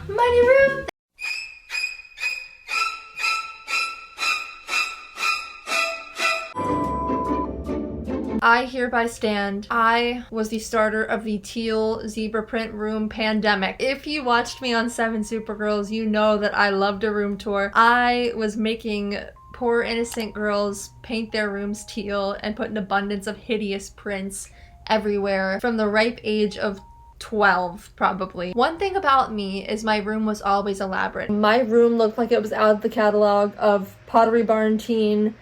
my new room. I hereby stand. I was the starter of the teal zebra print room pandemic. If you watched me on 7 Supergirls, you know that I loved a room tour. I was making poor innocent girls paint their rooms teal and put an abundance of hideous prints everywhere from the ripe age of 12 probably. One thing about me is my room was always elaborate. My room looked like it was out of the catalog of Pottery Barn Teen.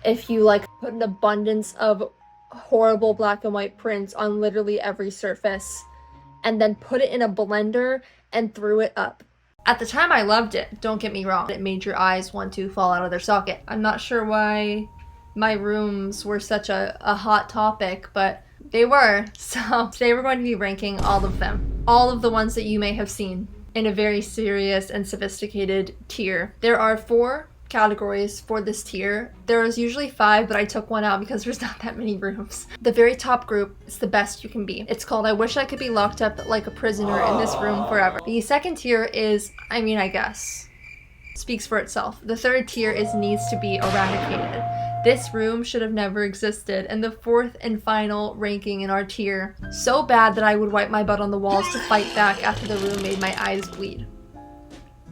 If you like put an abundance of horrible black and white prints on literally every surface and then put it in a blender and threw it up. At the time I loved it, don't get me wrong. It made your eyes want to fall out of their socket. I'm not sure why my rooms were such a hot topic, but they were. So today we're going to be ranking all of them. All of the ones that you may have seen in a very serious and sophisticated tier. There are 4 categories for this tier. There is usually 5, but I took one out because there's not that many rooms. The very top group is the best you can be. It's called I Wish I Could Be Locked Up Like a Prisoner in This Room Forever. The second tier is, I guess, speaks for itself. The third tier is Needs to Be Eradicated. This room should have never existed. And the 4th and final ranking in our tier, so bad that I would wipe my butt on the walls to fight back after the room made my eyes bleed.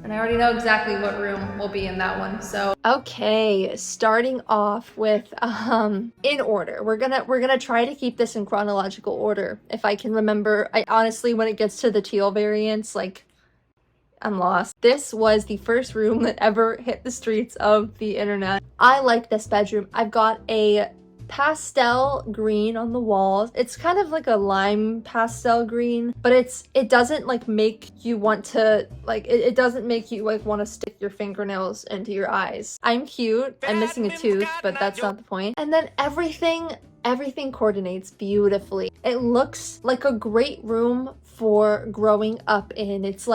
And I already know exactly what room will be in that one, so. Okay, starting off with, in order. We're gonna try to keep this in chronological order. If I can remember, I honestly, when it gets to the teal variants, like, I'm lost. This was the first room that ever hit the streets of the internet. I like this bedroom. I've got a pastel green on the walls. It's kind of like a lime pastel green, but it doesn't like make you want to like it doesn't make you like want to stick your fingernails into your eyes. I'm cute. I'm missing a tooth, but that's not the point. And then everything coordinates beautifully. It looks like a great room for growing up in. It's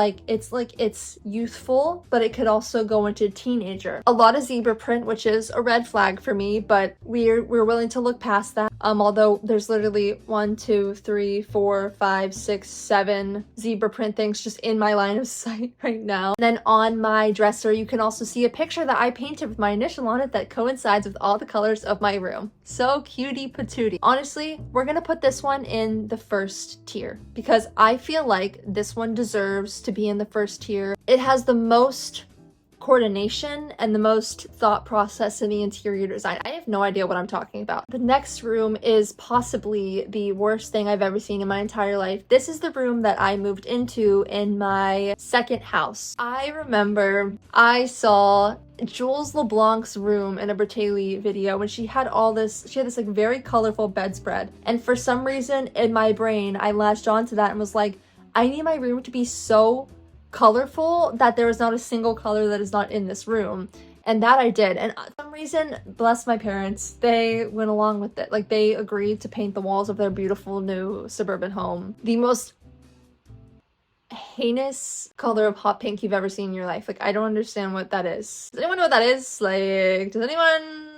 youthful, but it could also go into teenager. A lot of zebra print, which is a red flag for me, but we're willing to look past that. Although there's literally 1, 2, 3, 4, 5, 6, 7 zebra print things just in my line of sight right now. And then on my dresser, you can also see a picture that I painted with my initial on it that coincides with all the colors of my room. So cutie patootie. Honestly, we're gonna put this one in the first tier because I feel like this one deserves to be in the first tier. It has the most coordination and the most thought process in the interior design. I have no idea what I'm talking about. The next room is possibly the worst thing I've ever seen in my entire life. This is the room that I moved into in my second house. I remember I saw Jules LeBlanc's room in a Bertali video when she had this like very colorful bedspread. And for some reason in my brain, I latched onto that and was like, I need my room to be so colorful that there is not a single color that is not in this room. And that I did. And for some reason, bless my parents, they went along with it. Like they agreed to paint the walls of their beautiful new suburban home the most heinous color of hot pink you've ever seen in your life. Like I don't understand what that is. Does anyone know what that is? Like, does anyone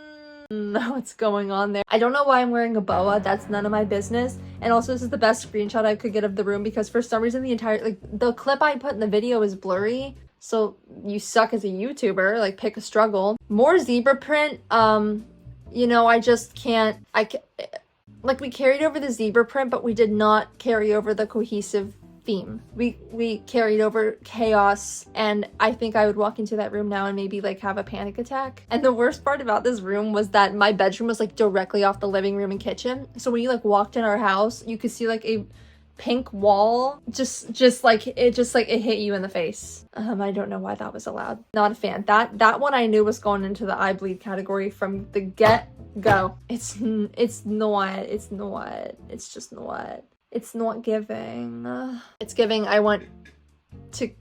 know what's going on there? I don't know why I'm wearing a boa. That's none of my business. And also this is the best screenshot I could get of the room because for some reason the clip I put in the video is blurry. So you suck as a YouTuber, like pick a struggle. More zebra print. You know, I just can't, like we carried over the zebra print, but we did not carry over the cohesive theme. We carried over chaos, and I think I would walk into that room now and maybe like have a panic attack. And the worst part about this room was that my bedroom was like directly off the living room and kitchen. So when you like walked in our house, you could see like a pink wall just like it hit you in the face. I don't know why that was allowed. Not a fan. That one I knew was going into the eye bleed category from the get-go. It's just not. It's not giving. It's giving I want to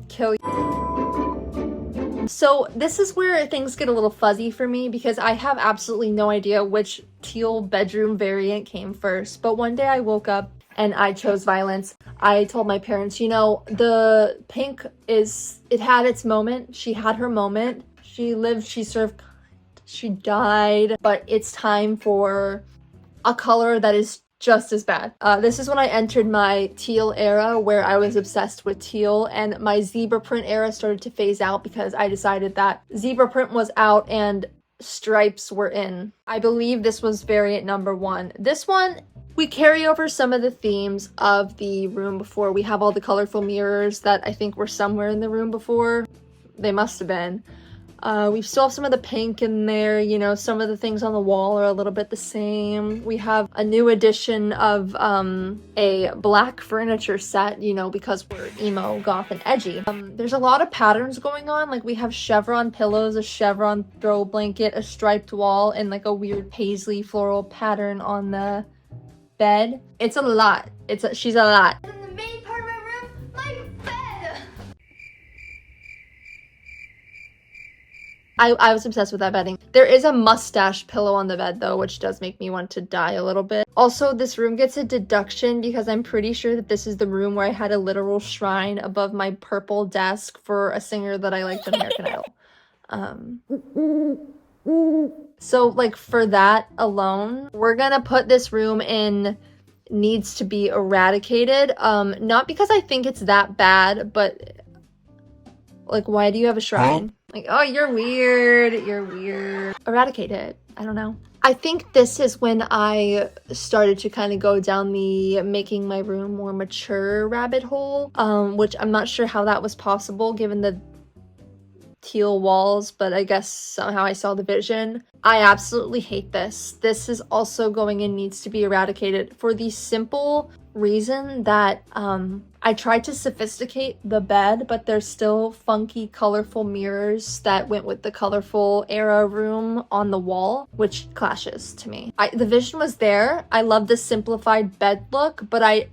kill you. So this is where things get a little fuzzy for me because I have absolutely no idea which teal bedroom variant came first. But one day I woke up and I chose violence. I told my parents, you know, the pink it had its moment. She had her moment. She lived, she served, she died. But it's time for a color that is just as bad. This is when I entered my teal era where I was obsessed with teal, and my zebra print era started to phase out because I decided that zebra print was out and stripes were in. I believe this was variant number 1. This one, we carry over some of the themes of the room before. We have all the colorful mirrors that I think were somewhere in the room before. They must have been. We still have some of the pink in there, you know, some of the things on the wall are a little bit the same. We have a new edition of a black furniture set, you know, because we're emo, goth, and edgy. There's a lot of patterns going on, like we have chevron pillows, a chevron throw blanket, a striped wall, and like a weird paisley floral pattern on the bed. It's a lot. She's a lot. In the main part of my room, my bed. I was obsessed with that bedding. There is a mustache pillow on the bed though, which does make me want to die a little bit. Also, this room gets a deduction because I'm pretty sure that this is the room where I had a literal shrine above my purple desk for a singer that I liked on American Idol. So like for that alone, we're gonna put this room in needs to be eradicated. Not because I think it's that bad, but like, why do you have a shrine? Like, oh, you're weird. Eradicate it. I don't know. I think this is when I started to kind of go down the making my room more mature rabbit hole, which I'm not sure how that was possible given the teal walls, but I guess somehow I saw the vision. I absolutely hate this. This is also going and needs to be eradicated for the simple reason that I tried to sophisticate the bed, but there's still funky colorful mirrors that went with the colorful era room on the wall, which clashes to me. The vision was there. I love the simplified bed look, but I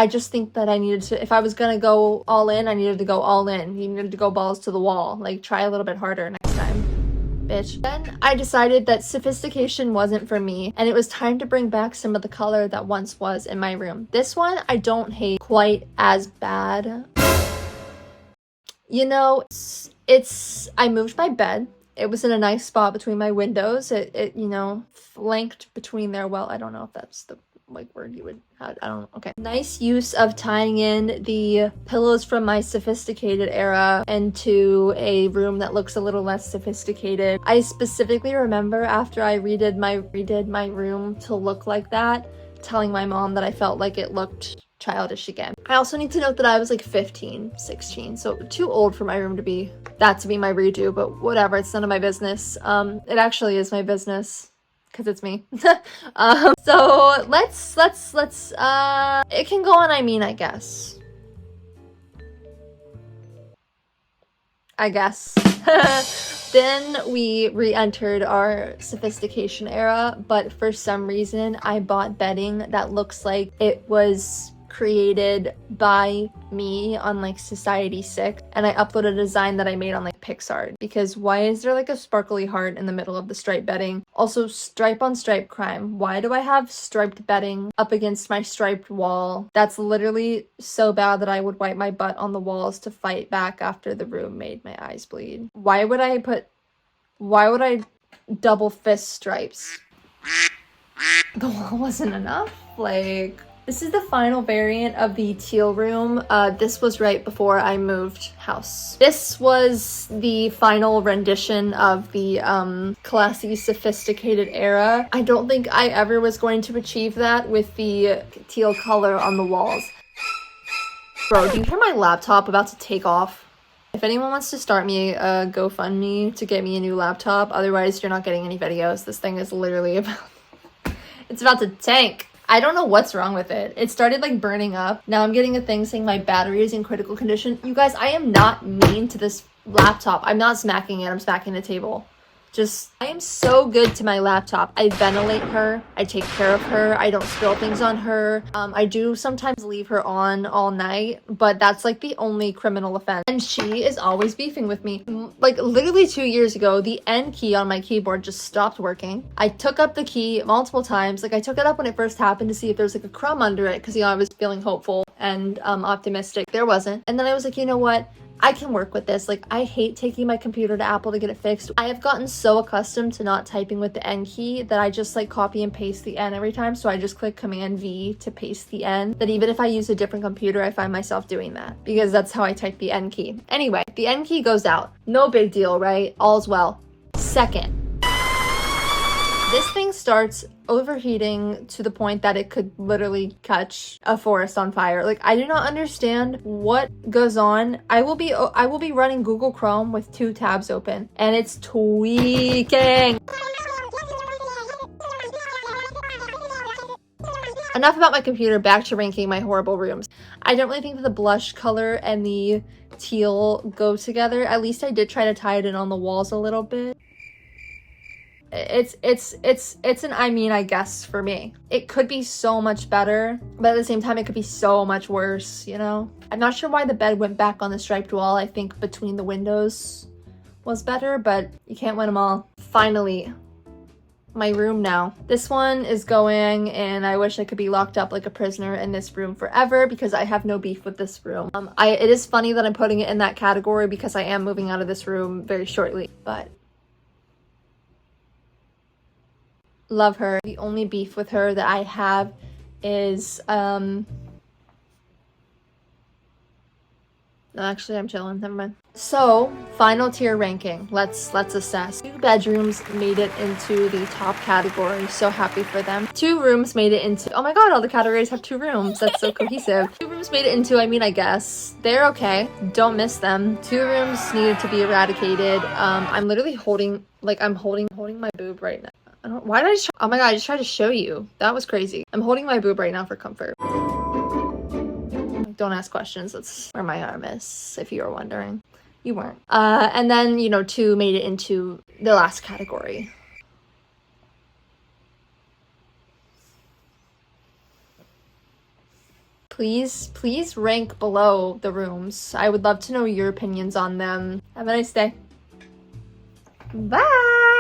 just think that I needed to, if I was gonna go all in, I needed to go all in. You needed to go balls to the wall. Like, try a little bit harder next time, bitch. Then I decided that sophistication wasn't for me, and it was time to bring back some of the color that once was in my room. This one I don't hate quite as bad. You know, I moved my bed. It was in a nice spot between my windows. It you know, flanked between there. Well, I don't know if that's the like word you would have. I don't know. Okay. Nice use of tying in the pillows from my sophisticated era into a room that looks a little less sophisticated. I specifically remember after I redid my room to look like that, telling my mom that I felt like it looked childish again. I also need to note that I was like 15, 16, so too old for my room to be my redo, but whatever, it's none of my business. It actually is my business, because it's me. So let's it can go on, I guess. Then we re-entered our sophistication era, but for some reason I bought bedding that looks like it was created by me on like Society6, and I uploaded a design that I made on like Pixar, because why is there like a sparkly heart in the middle of the striped bedding? Also, stripe on stripe crime. Why do I have striped bedding up against my striped wall? That's literally so bad that I would wipe my butt on the walls to fight back after the room made my eyes bleed. Why would I double fist stripes? The wall wasn't enough? Like, this is the final variant of the teal room. This was right before I moved house. This was the final rendition of the classy, sophisticated era. I don't think I ever was going to achieve that with the teal color on the walls. Bro, do you hear my laptop about to take off? If anyone wants to start me a GoFundMe to get me a new laptop, otherwise you're not getting any videos. This thing is literally it's about to tank. I don't know what's wrong with it. It started like burning up. Now I'm getting a thing saying my battery is in critical condition. You guys, I am not mean to this laptop. I'm not smacking it. I'm smacking the table. I am so good to my laptop. I ventilate her. I take care of her. I don't spill things on her. I do sometimes leave her on all night, but that's like the only criminal offense. And she is always beefing with me. Like literally 2 years ago, the N key on my keyboard just stopped working. I took up the key multiple times. Like I took it up when it first happened to see if there's like a crumb under it, because you know, I was feeling hopeful and optimistic. There wasn't. And then I was like, you know what? I can work with this. Like, I hate taking my computer to Apple to get it fixed. I have gotten so accustomed to not typing with the N key that I just like copy and paste the N every time. So I just click Command V to paste the N. That even if I use a different computer, I find myself doing that because that's how I type the N key. Anyway, the N key goes out. No big deal, right? All's well. Second, this thing starts overheating to the point that it could literally catch a forest on fire. Like, I do not understand what goes on. I will be running Google Chrome with 2 tabs open and it's tweaking. Enough about my computer, back to ranking my horrible rooms. I don't really think that the blush color and the teal go together. At least I did try to tie it in on the walls a little bit. It's an I guess for me. It could be so much better, but at the same time it could be so much worse, you know? I'm not sure why the bed went back on the striped wall. I think between the windows was better, but you can't win them all. Finally, my room now. This one is going, and I wish I could be locked up like a prisoner in this room forever because I have no beef with this room. It is funny that I'm putting it in that category because I am moving out of this room very shortly, but love her. The only beef with her that I have is no, actually I'm chilling, never mind. So final tier ranking, let's assess. 2 bedrooms made it into the top category, so happy for them. 2 rooms made it into, oh my god, all the categories have 2 rooms, that's so cohesive. 2 rooms made it into, I guess they're okay, don't miss them. 2 rooms needed to be eradicated. I'm literally holding my boob right now. Why did I just, oh my god, I just tried to show you. That was crazy. I'm holding my boob right now for comfort. Don't ask questions. That's where my arm is, if you were wondering. You weren't. And then, 2 made it into the last category. Please rank below the rooms. I would love to know your opinions on them. Have a nice day. Bye!